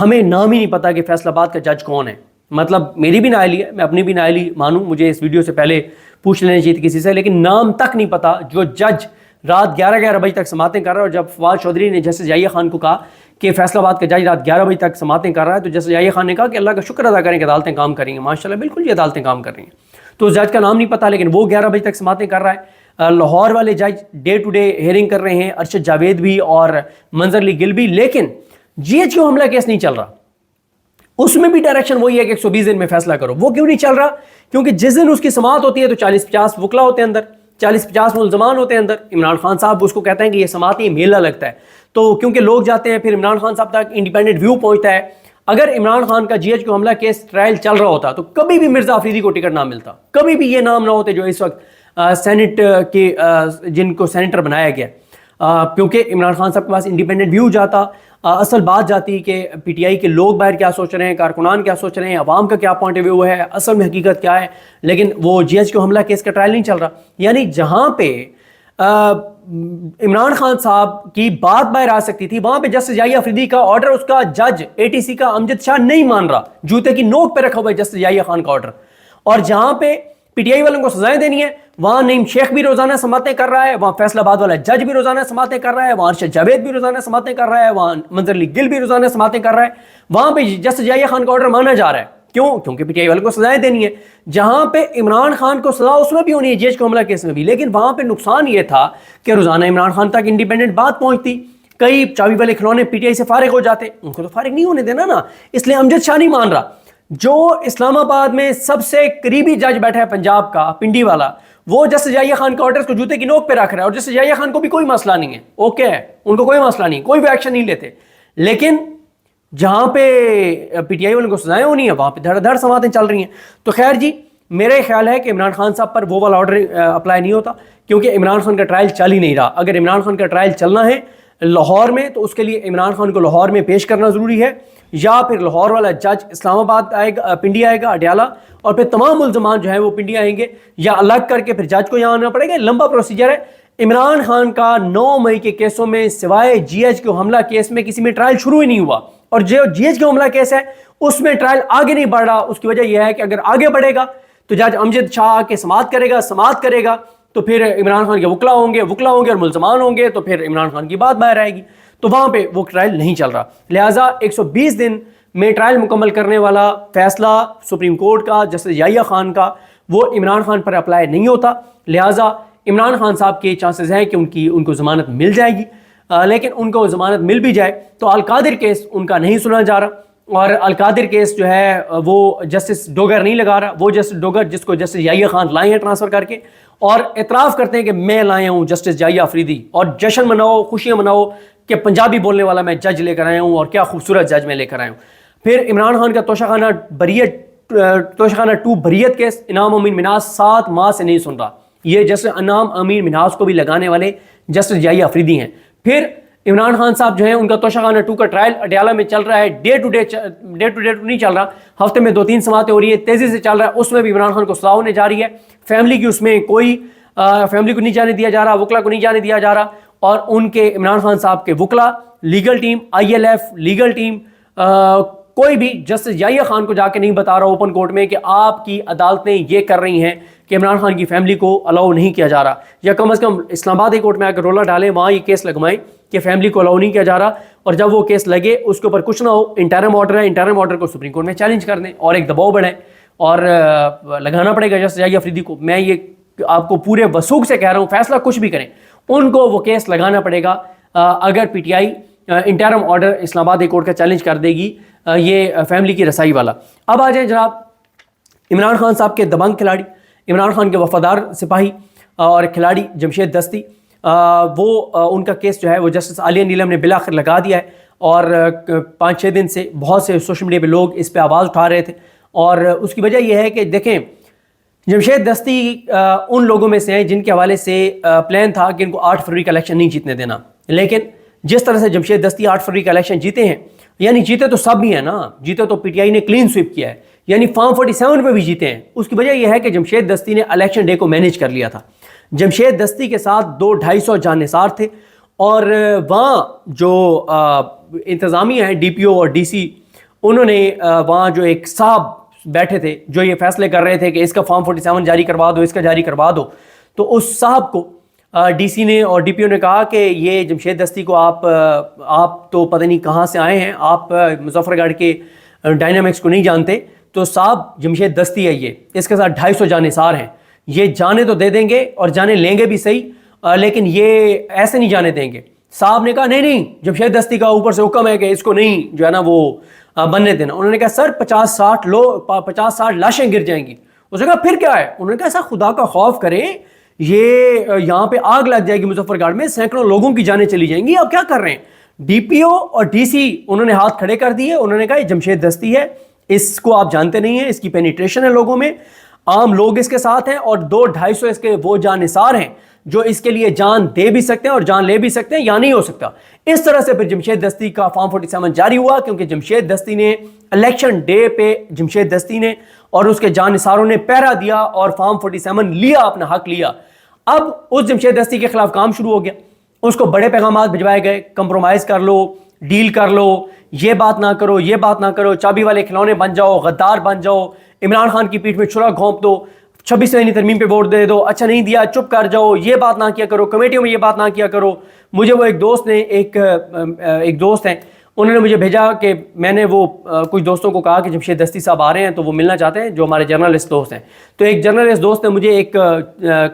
ہمیں نام ہی نہیں پتا کہ فیصل آباد کا جج کون ہے. مطلب میری بھی نااہلی ہے, میں اپنی بھی نااہلی مانوں, مجھے اس ویڈیو سے پہلے پوچھ لینا چاہیے کسی سے, لیکن نام تک نہیں پتا جو جج رات 11 بجے تک سماعتیں کر رہا ہے. اور جب فواد چودھری نے جسٹس یحییٰ خان کو کہا کہ فیصل آباد کا جج رات 11 بجے تک سماعتیں کر رہا ہے, تو جسٹس یحییٰ خان نے کہا کہ اللہ کا شکر ادا کریں کہ عدالتیں کام کر رہی ہیں. ماشاءاللہ بالکل یہ عدالتیں کام کر رہی ہیں. تو اس جج کا نام نہیں پتا, لیکن وہ 11 بجے تک سماعتیں کر رہا ہے. لاہور والے جج ڈے ٹو ڈے ہیئرنگ کر رہے ہیں, ارشد جاوید بھی اور منظر علی گل بھی, لیکن جی ایچ کیو حملہ کیس نہیں چل رہا. اس میں بھی ڈائریکشن وہی ہے کہ 120 دن میں فیصلہ کرو. وہ کیوں نہیں چل رہا؟ کیونکہ جس دن اس کی سماعت ہوتی ہے تو 40-50 وکلا ہوتے ہیں اندر, 40-50 ملزمان ہوتے ہیں اندر. عمران خان صاحب اس کو کہتے ہیں کہ یہ سماعت یہ میلہ لگتا ہے, تو کیونکہ لوگ جاتے ہیں, پھر عمران خان صاحب تک انڈیپینڈنٹ ویو پہنچتا ہے. اگر عمران خان کا جی ایچ کیو حملہ کیس ٹرائل چل رہا ہوتا تو کبھی بھی مرزا افریدی کو ٹکٹ نہ ملتا, کبھی بھی یہ نام نہ ہوتے جو اس وقت سینٹ کے جن کو سینیٹر بنایا گیا. کیونکہ عمران خان صاحب کے پاس انڈیپینڈنٹ ویو جاتا, اصل بات جاتی کہ پی ٹی آئی کے لوگ باہر کیا سوچ رہے ہیں, کارکنان کیا سوچ رہے ہیں, عوام کا کیا پوائنٹ آف ویو ہے, اصل میں حقیقت کیا ہے. لیکن وہ جی ایچ کیو حملہ کیس کا ٹرائل نہیں چل رہا. یعنی جہاں پہ عمران خان صاحب کی بات باہر آ سکتی تھی, وہاں پہ جسٹس یحییٰ افریدی کا آرڈر اس کا جج اے ٹی سی کا امجد شاہ نہیں مان رہا, جوتے کی نوک پہ رکھا ہوا ہے جسٹس یحییٰ خان کا آرڈر. اور جہاں پہ پی ٹی آئی والوں کو سزائیں دینی ہے, وہاں نعیم شیخ بھی روزانہ سماعتیں کر رہا ہے, وہاں فیصل آباد والا جج بھی روزانہ سماعتیں کر رہا ہے, وہاں ارشد جاوید بھی روزانہ سماعتیں کر رہا ہے, وہاں منظر علی گل بھی روزانہ سماعتیں کر رہا ہے. وہاں پہ جسٹس یحییٰ خان کا آرڈر مانا جا رہا ہے. کیوں؟ کیونکہ پی ٹی آئی والوں کو سزائیں دینی ہے. جہاں پہ عمران خان کو سزا اس میں بھی ہونی ہے, جی ایچ کیو حملہ کیس میں بھی, لیکن وہاں پہ نقصان یہ تھا کہ روزانہ عمران خان تک انڈیپینڈنٹ بات پہنچتی, کئی چابی والے کھلونے پی ٹی آئی سے فارغ ہو جاتے, ان کو تو فارغ نہیں ہونے دینا نا. اس لیے امجد شاہ نہیں مان رہا. جو اسلام آباد میں سب سے قریبی جج بیٹھا ہے پنجاب کا, پنڈی والا, وہ جسٹس یحییٰ خان کا آرڈر کو جوتے کی نوک پہ رکھ رہا ہے. اور جسٹس یحییٰ خان کو بھی کوئی مسئلہ نہیں ہے, اوکے ہے, ان کو کوئی مسئلہ نہیں, کوئی بھی ایکشن نہیں لیتے. لیکن جہاں پہ پی ٹی آئی والوں کو سزائیں ہونی ہیں, وہاں پہ دھڑ دھڑ سماعتیں چل رہی ہیں. تو خیر جی, میرا خیال ہے کہ عمران خان صاحب پر وہ والا آرڈر اپلائی نہیں ہوتا, کیونکہ عمران خان کا ٹرائل چل ہی نہیں رہا. اگر عمران خان کا ٹرائل چلنا ہے لاہور میں, تو اس کے لیے عمران خان کو لاہور میں پیش کرنا ضروری ہے, یا پھر لاہور والا جج اسلام آباد آئے گا, پنڈی آئے گا, اڈیالہ, اور پھر تمام ملزمان جو ہیں وہ پنڈی آئیں گے, یا الگ کر کے پھر جج کو یہاں آنا پڑے گا. لمبا پروسیجر ہے. عمران خان کا 9 مئی کے کیسوں میں سوائے جی ایچ کیو حملہ کیس میں کسی میں ٹرائل شروع ہی نہیں ہوا, اور جو جی ایچ کیو حملہ کیس ہے اس میں ٹرائل آگے نہیں بڑھ رہا. اس کی وجہ یہ ہے کہ اگر آگے بڑھے گا تو جج امجد شاہ کے سماعت کرے گا تو پھر عمران خان کے وکلا ہوں گے اور ملزمان ہوں گے, تو پھر عمران خان کی بات باہر آئے گی. تو وہاں پہ وہ ٹرائل نہیں چل رہا. لہٰذا 120 دن میں ٹرائل مکمل کرنے والا فیصلہ سپریم کورٹ کا جسٹس یحییٰ خان کا, وہ عمران خان پر اپلائی نہیں ہوتا. لہٰذا عمران خان صاحب کے چانسز ہیں کہ ان کو ضمانت مل جائے گی, لیکن ان کو ضمانت مل بھی جائے تو القادر کیس ان کا نہیں سنا جا رہا. اور القادر کیس جو ہے وہ جسٹس ڈوگر نہیں لگا رہا. وہ جسٹس ڈوگر جس کو جسٹس یحییٰ خان لائے ہیں ٹرانسفر کر کے, اور اعتراف کرتے ہیں کہ میں لایا ہوں جسٹس یحییٰ افریدی, اور جشن مناؤ, خوشیاں مناؤ کہ پنجابی بولنے والا میں جج لے کر آیا ہوں, اور کیا خوبصورت جج میں لے کر آیا ہوں. پھر عمران خان کا توشہ خانہ 2 بریت کیس انعام امین منہاس 7 ماہ سے نہیں سن رہا. یہ جسٹس انعام امین منہاس کو بھی لگانے والے جسٹس یحییٰ افریدی ہیں. پھر عمران خان صاحب جو ہیں ان کا توشہ خانہ 2 کا ٹرائل اڈیالہ میں چل رہا ہے, ڈے ٹو ڈے نہیں چل رہا, ہفتے میں 2-3 سماعتیں ہو رہی ہیں, تیزی سے چل رہا ہے. اس میں بھی عمران خان کو سزا ہونے جا رہی ہے. فیملی کی اس میں کوئی فیملی کو نہیں جانے دیا جا رہا, وکلا کو نہیں جانے دیا جا رہا, اور ان کے عمران خان صاحب کے وکلا, legal team, I L F legal team, کوئی بھی جسٹس یحییٰ خان کو جا کے نہیں بتا رہا اوپن کورٹ میں کہ آپ کی عدالتیں یہ کر رہی ہیں کہ عمران خان کی فیملی کو الاؤ نہیں کیا جا رہا, یا کم از کم اسلام آباد کورٹ میں آ کر رولا ڈالیں, وہاں یہ کیس لگوائیں کہ فیملی کو الاؤ نہیں کیا جا رہا. اور جب وہ کیس لگے اس کے اوپر کچھ نہ ہو, انٹرم آرڈر ہے, انٹرم آرڈر کو سپریم کورٹ میں چیلنج کر دیں اور ایک دباؤ بڑھائیں, اور لگانا پڑے گا جسٹس یحییٰ افریدی کو. میں یہ آپ کو پورے وثوق سے کہہ رہا ہوں, فیصلہ کچھ بھی کریں ان کو وہ کیس لگانا پڑے گا اگر P T I interim order Islamabad court کا چیلنج کر دے گی یہ فیملی کی رسائی والا. اب آ جائیں جناب عمران خان صاحب کے دبنگ کھلاڑی, عمران خان کے وفادار سپاہی اور کھلاڑی جمشید دستی, وہ ان کا کیس جو ہے وہ جسٹس عالیہ نیلم نے بالآخر لگا دیا ہے. اور 5-6 دن سے بہت سے سوشل میڈیا پہ لوگ اس پہ آواز اٹھا رہے تھے, اور اس کی وجہ یہ ہے کہ دیکھیں جمشید دستی ان لوگوں میں سے ہیں جن کے حوالے سے پلان تھا کہ ان کو 8 فروری کا الیکشن نہیں جیتنے دینا, لیکن جس طرح سے جمشید دستی 8 فروری کا الیکشن جیتے ہیں, یعنی جیتے تو سب بھی ہیں نا, جیتے تو پی ٹی آئی نے کلین سویپ کیا ہے, یعنی فارم 47 پہ بھی جیتے ہیں. اس کی وجہ یہ ہے کہ جمشید دستی نے الیکشن ڈے کو مینیج کر لیا تھا. جمشید دستی کے ساتھ 200-250 جانثار تھے, اور وہاں جو انتظامیہ ہے DPO اور DC، انہوں نے وہاں جو ایک صاحب بیٹھے تھے جو یہ فیصلے کر رہے تھے کہ اس کا فارم 47 جاری کروا دو، اس کا جاری کروا دو، تو اس صاحب کو DC نے اور DPO نے کہا کہ یہ جمشید دستی کو آپ تو پتہ نہیں کہاں سے آئے ہیں، آپ مظفر گڑھ کے ڈائنامکس کو نہیں جانتے، تو صاحب جمشید دستی ہے یہ، اس کے ساتھ 250 جانثار ہیں، یہ جانے تو دے دیں گے اور جانے لیں گے بھی صحیح، لیکن یہ ایسے نہیں جانے دیں گے۔ صاحب نے کہا نہیں جمشید دستی کا اوپر سے حکم ہے کہ اس کو نہیں جو ہے نا وہ بننے دینا۔ انہوں نے کہا سر 50-60 لاشیں گر جائیں گی۔ اس نے کہا پھر کیا ہے؟ انہوں نے کہا ایسا خدا کا خوف کریں، یہ یہاں پہ آگ لگ جائے گی مظفر گڑھ میں، سینکڑوں لوگوں کی جانیں چلی جائیں گی، اب کیا کر رہے ہیں؟ DPO اور DC انہوں نے ہاتھ کھڑے کر دیے، انہوں نے کہا یہ جمشید دستی ہے، اس کو آپ جانتے نہیں ہیں، اس کی پینیٹریشن ہے لوگوں میں، عام لوگ اس کے ساتھ ہیں، اور 200-250 اس کے وہ جانثار ہیں جو اس کے لیے جان دے بھی سکتے ہیں اور جان لے بھی سکتے ہیں، یا نہیں ہو سکتا۔ اس طرح سے پھر جمشید دستی کا فارم 47 جاری ہوا، کیونکہ جمشید دستی نے الیکشن ڈے پہ جمشید دستی نے اور اس کے جانثاروں نے پہرا دیا اور فارم 47 لیا، اپنا حق لیا۔ اب اس جمشید دستی کے خلاف کام شروع ہو گیا، اس کو بڑے پیغامات بھجوائے گئے، کمپرومائز کر لو، ڈیل کر لو، یہ بات نہ کرو، یہ بات نہ کرو، چابی والے کھلونے بن جاؤ، غدار بن جاؤ، عمران خان کی پیٹھ میں چھرا گھونپ دو، 26ویں ترمیم پہ ووٹ دے دو، اچھا نہیں دیا چپ کر جاؤ، یہ بات نہ کیا کرو، کمیٹیوں میں یہ بات نہ کیا کرو۔ مجھے وہ ایک دوست نے ایک دوست ہیں، انہوں نے مجھے بھیجا کہ میں نے وہ کچھ دوستوں کو کہا کہ جمشید دستی صاحب آ رہے ہیں تو وہ ملنا چاہتے ہیں، جو ہمارے جرنلسٹ دوست ہیں، تو ایک جرنلسٹ دوست نے مجھے ایک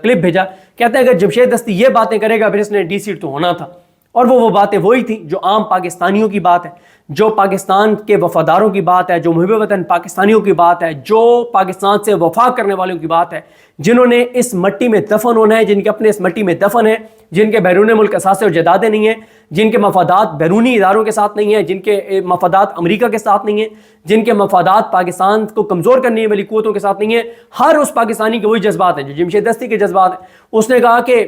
کلپ بھیجا، کہتے ہیں اگر جمشید دستی یہ باتیں کرے گا پھر اس نے DC سیٹ تو ہونا تھا۔ اور وہ باتیں وہی تھیں جو عام پاکستانیوں کی بات ہے، جو پاکستان کے وفاداروں کی بات ہے، جو محب وطن پاکستانیوں کی بات ہے، جو پاکستان سے وفا کرنے والوں کی بات ہے، جنہوں نے اس مٹی میں دفن ہونا ہے، جن کے اپنے اس مٹی میں دفن ہے، جن کے بیرون ملک اثاثے اور جائیدادیں نہیں ہیں، جن کے مفادات بیرونی اداروں کے ساتھ نہیں ہیں، جن کے مفادات امریکہ کے ساتھ نہیں ہیں، جن کے مفادات پاکستان کو کمزور کرنے والی قوتوں کے ساتھ نہیں ہیں، ہر اس پاکستانی کے وہی جذبات ہیں جو جمشید دستی کے جذبات ہیں۔ اس نے کہا کہ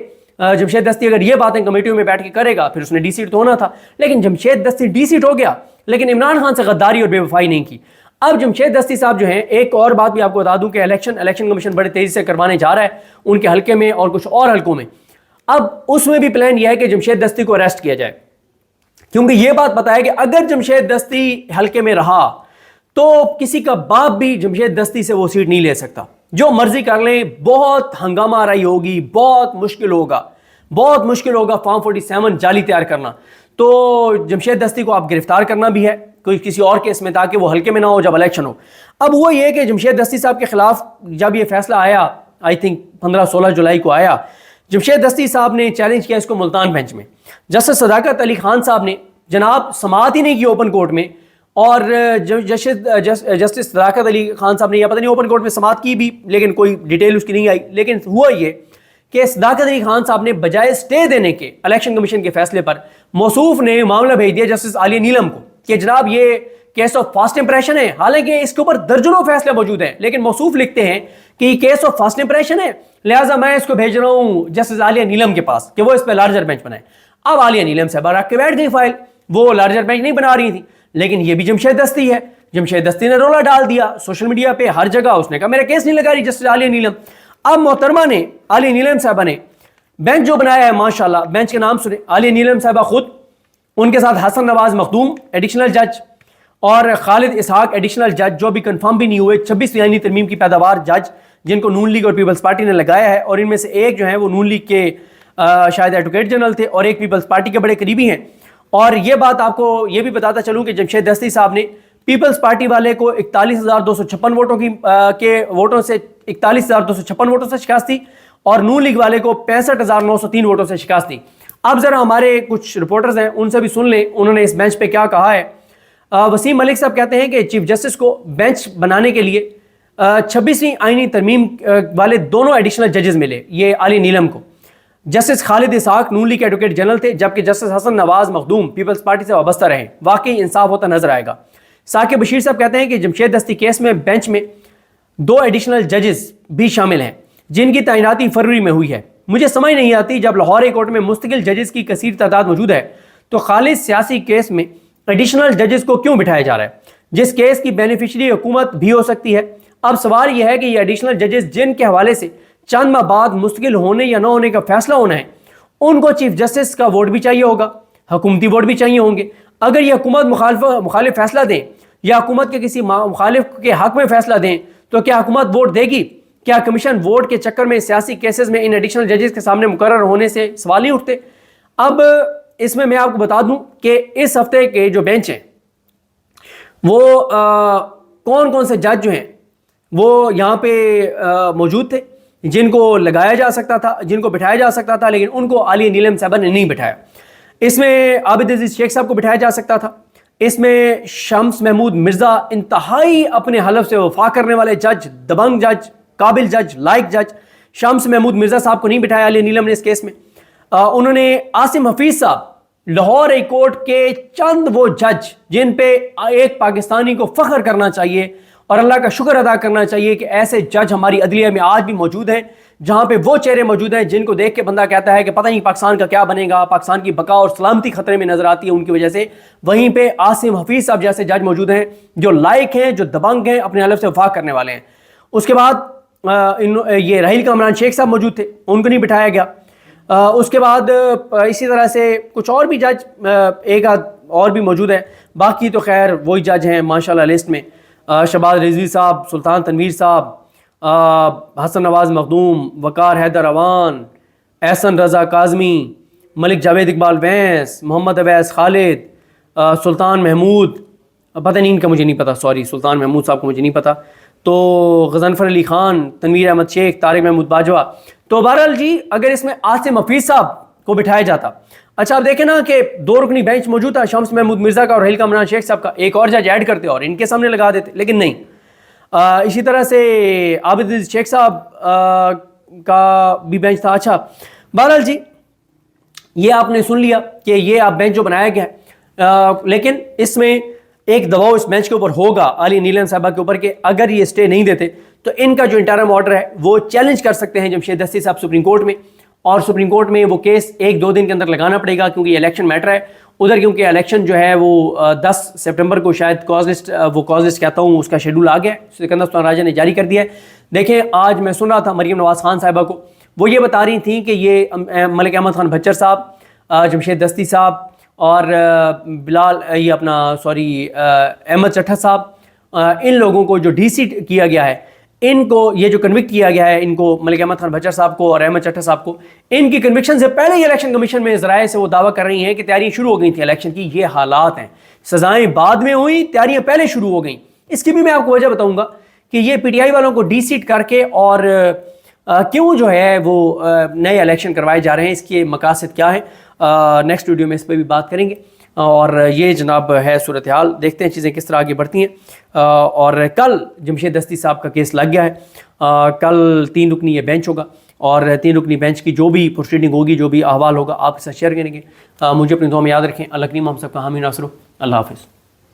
جمشید دستی اگر یہ باتیں کمیٹیوں میں بیٹھ کے کرے گا پھر اس نے DC سیٹ تو ہونا تھا، لیکن جمشید دستی DC سیٹ ہو گیا، لیکن عمران خان سے غداری اور بے وفائی نہیں کی۔ اب جمشید دستی صاحب جو ہیں، ایک اور بات بھی آپ کو بتا دوں کہ الیکشن کمیشن بڑے تیزی سے کروانے جا رہا ہے ان کے حلقے میں اور کچھ اور حلقوں میں۔ اب اس میں بھی پلان یہ ہے کہ جمشید دستی کو اریسٹ کیا جائے، کیونکہ یہ بات پتہ ہے کہ اگر جمشید دستی حلقے میں رہا تو کسی کا باپ بھی جمشید دستی سے وہ سیٹ نہیں لے سکتا، جو مرضی کر لیں، بہت ہنگامہ آرائی ہوگی، بہت مشکل ہوگا فارم 47 جعلی تیار کرنا۔ تو جمشید دستی کو آپ گرفتار کرنا بھی ہے کوئی کسی اور کیس میں تاکہ وہ حلقے میں نہ ہو جب الیکشن ہو۔ اب وہ یہ کہ جمشید دستی صاحب کے خلاف جب یہ فیصلہ آیا، آئی تھنک 15-16 جولائی کو آیا، جمشید دستی صاحب نے چیلنج کیا اس کو ملتان بینچ میں۔ جسٹس صداقت علی خان صاحب نے جناب سماعت ہی نہیں کی اوپن کورٹ میں، اور جسٹس صداقت علی خان صاحب نے یہ پتہ نہیں اوپن کورٹ میں سماعت کی بھی، لیکن کوئی ڈیٹیل اس کی نہیں آئی، لیکن ہوا یہ کہ صداقت علی خان صاحب نے بجائے سٹے دینے کے الیکشن کمیشن کے فیصلے پر، موصوف نے معاملہ بھیج دیا جسٹس عالیہ نیلم کو کہ جناب یہ کیس آف فاسٹ امپریشن ہے، حالانکہ اس کے اوپر درجنوں فیصلے موجود ہیں، لیکن موصوف لکھتے ہیں کہ یہ کیس آف فاسٹ امپریشن ہے، لہٰذا میں اس کو بھیج رہا ہوں جسٹس عالیہ نیلم کے پاس کہ وہ اس پہ لارجر بینچ بنائے۔ اب عالیہ نیلم صاحبہ رکھ کے بیٹھ گئی فائل، وہ لارجر بینچ نہیں بنا رہی تھی، لیکن یہ بھی جمشید دستی ہے، جمشید دستی نے رولا ڈال دیا سوشل میڈیا پہ ہر جگہ، اس نے کہا میرا کیس نہیں لگا رہی جسٹس عالیہ نیلم۔ اب محترمہ نے عالیہ نیلم صاحبہ نے بینچ جو بنایا ہے، ماشاءاللہ بینچ کے نام سنے، عالیہ نیلم صاحبہ خود، ان کے ساتھ حسن نواز مخدوم ایڈیشنل جج اور خالد اسحاق ایڈیشنل جج جو بھی کنفرم بھی نہیں ہوئے، 26ویں ترمیم کی پیداوار جج جن کو نون لیگ اور پیپلز پارٹی نے لگایا ہے، اور ان میں سے ایک جو ہیں وہ نون لیگ کے شاید ایڈوکیٹ جنرل تھے اور ایک پیپلز پارٹی کے بڑے قریبی ہیں۔ اور یہ بات آپ کو یہ بھی بتاتا چلوں کہ جمشید دستی صاحب نے پیپلز پارٹی والے کو 41,256 ووٹوں کے ووٹوں سے 41,256 ووٹوں سے شکست دی، اور نون لیگ والے کو 65,903 ووٹوں سے شکست دی۔ اب ذرا ہمارے کچھ رپورٹرز ہیں ان سے بھی سن لیں انہوں نے اس بینچ پہ کیا کہا ہے۔ وسیم ملک صاحب کہتے ہیں کہ چیف جسٹس کو بینچ بنانے کے لیے 26ویں آئینی ترمیم والے دونوں ایڈیشنل ججز ملے، یہ عالیہ نیلم کو۔ جسٹس خالد اسحاق نون لیگ کے ایڈوکیٹ جنرل تھے، جبکہ جسٹس حسن نواز مخدوم پیپلز پارٹی سے وابستہ رہے، واقعی انصاف ہوتا نظر آئے گا۔ ثاقب بشیر صاحب کہتے ہیں کہ جمشید دستی کیس میں بینچ میں 2 ایڈیشنل ججز بھی شامل ہیں جن کی تعیناتی فروری میں ہوئی ہے۔ مجھے سمجھ نہیں آتی جب لاہور ہائی کورٹ میں مستقل ججز کی کثیر تعداد موجود ہے تو خالص سیاسی کیس میں ایڈیشنل ججز کو کیوں بٹھایا جا رہا ہے، جس کیس کی بینیفیشری حکومت بھی ہو سکتی ہے۔ اب سوال یہ ہے کہ یہ ایڈیشنل ججز جن کے حوالے سے چند ماہ بعد مستقل ہونے یا نہ ہونے کا فیصلہ ہونا ہے، ان کو چیف جسٹس کا ووٹ بھی چاہیے ہوگا, حکومتی ووٹ بھی چاہیے ہوں گے. اگر یہ حکومت مخالف فیصلہ دیں یا حکومت کے کسی مخالف کے حق میں فیصلہ دیں تو کیا حکومت ووٹ دے گی؟ کیا کمیشن ووٹ کے چکر میں سیاسی کیسز میں ان ایڈیشنل ججز کے سامنے مقرر ہونے سے سوال نہیں اٹھتے؟ اب اس میں آپ کو بتا دوں کہ اس ہفتے کے جو بینچ ہیں وہ کون کون سے جج جو ہیں وہ یہاں پہ موجود تھے جن کو لگایا جا سکتا تھا, جن کو بٹھایا جا سکتا تھا, لیکن ان کو عالیہ نیلم صاحبہ نے نہیں بٹھایا. اس میں عابد عزیز شیخ صاحب کو بٹھایا جا سکتا تھا, اس میں شمس محمود مرزا انتہائی اپنے حلف سے وفا کرنے والے جج, دبنگ جج, قابل جج, لائق جج, شمس محمود مرزا صاحب کو نہیں بٹھایا عالیہ نیلم نے اس کیس میں. انہوں نے عاصم حفیظ صاحب لاہور ہائی کورٹ کے چند وہ جج جن پہ ایک پاکستانی کو فخر کرنا چاہیے اور اللہ کا شکر ادا کرنا چاہیے کہ ایسے جج ہماری عدلیہ میں آج بھی موجود ہیں, جہاں پہ وہ چہرے موجود ہیں جن کو دیکھ کے بندہ کہتا ہے کہ پتہ نہیں پاکستان کا کیا بنے گا, پاکستان کی بقا اور سلامتی خطرے میں نظر آتی ہے ان کی وجہ سے. وہیں پہ عاصم حفیظ صاحب جیسے جج موجود ہیں جو لائق ہیں, جو دبنگ ہیں, اپنے حلف سے وفا کرنے والے ہیں. اس کے بعد یہ رحیل کامران شیخ صاحب موجود تھے, ان کو نہیں بٹھایا گیا. اس کے بعد اسی طرح سے کچھ اور بھی جج ایک آدھ اور بھی موجود ہے, باقی تو خیر وہی جج ہیں ماشاءاللہ لسٹ میں. شہباز رضوی صاحب, سلطان تنویر صاحب, حسن نواز مخدوم, وقار حیدر اوان, احسن رضا کاظمی, ملک جاوید اقبال وینس, محمد اویس خالد, سلطان محمود, پتہ نہیں ان کا مجھے نہیں پتا, سوری سلطان محمود صاحب کو مجھے نہیں پتا, تو غضنفر علی خان, تنویر احمد شیخ, طارق محمود باجوہ. تو بہرحال جی اگر اس میں عاصم حفیظ صاحب کو بٹھایا جاتا, اچھا آپ دیکھیں نا کہ 2 رکنی بینچ موجود تھا شمس محمود مرزا کا اور رحیل کامران شیخ صاحب کا, ایک اور جج ایڈ کرتے اور ان کے سامنے لگا دیتے, لیکن نہیں. اسی طرح سے عابد عزیز شیخ صاحب کا بھی بینچ تھا. اچھا بہرحال جی یہ آپ نے سن لیا کہ یہ آپ بینچ جو بنایا گیا ہے, لیکن اس میں ایک دباؤ اس بینچ کے اوپر ہوگا عالیہ نیلم صاحبہ کے اوپر کہ اگر یہ اسٹے نہیں دیتے تو ان کا جو انٹرم آرڈر ہے وہ چیلنج کر سکتے ہیں جمشید دستی صاحب سپریم کورٹ میں, اور سپریم کورٹ میں وہ کیس 1-2 دن کے اندر لگانا پڑے گا کیونکہ یہ الیکشن میٹر ہے ادھر, کیونکہ الیکشن جو ہے وہ 10 سپٹمبر کو شاید کاز لسٹ کہتا ہوں اس کا شیڈول آ گیا ہے, سکندر سلطان راجہ نے جاری کر دیا ہے. دیکھیں آج میں سن رہا تھا مریم نواز خان صاحبہ کو, وہ یہ بتا رہی تھیں کہ یہ ملک احمد خان بھچر صاحب, جمشید دستی صاحب اور یہ احمد چٹھا صاحب, ان لوگوں کو جو ڈی سی کیا گیا ہے, ان کو یہ جو کنوکٹ کیا گیا ہے, ان کو ملک احمد خان بھچر صاحب کو اور احمد چٹھا صاحب کو, ان کی کنوکشن سے پہلے ہی الیکشن کمیشن میں ذرائع سے وہ دعویٰ کر رہی ہیں کہ تیاریاں شروع ہو گئی تھیں الیکشن کی. یہ حالات ہیں, سزائیں بعد میں ہوئیں, تیاریاں پہلے شروع ہو گئیں. اس کی بھی میں آپ کو وجہ بتاؤں گا کہ یہ پی ٹی آئی والوں کو ڈی سیٹ کر کے اور کیوں جو ہے وہ نئے الیکشن کروائے جا رہے ہیں, اس کے مقاصد کیا ہیں. نیکسٹ ویڈیو میں اس پہ بھی بات کریں گے. اور یہ جناب ہے صورتحال, دیکھتے ہیں چیزیں کس طرح آگے بڑھتی ہیں. اور کل جمشید دستی صاحب کا کیس لگ گیا ہے, کل 3 رکنی یہ بینچ ہوگا اور 3 رکنی بینچ کی جو بھی پروسیڈنگ ہوگی, جو بھی احوال ہوگا آپ کے ساتھ شیئر کریں گے. مجھے اپنی دعا میں یاد رکھیں. اللہ کریم ہم سب کا حامی ناصر ہو. اللہ حافظ.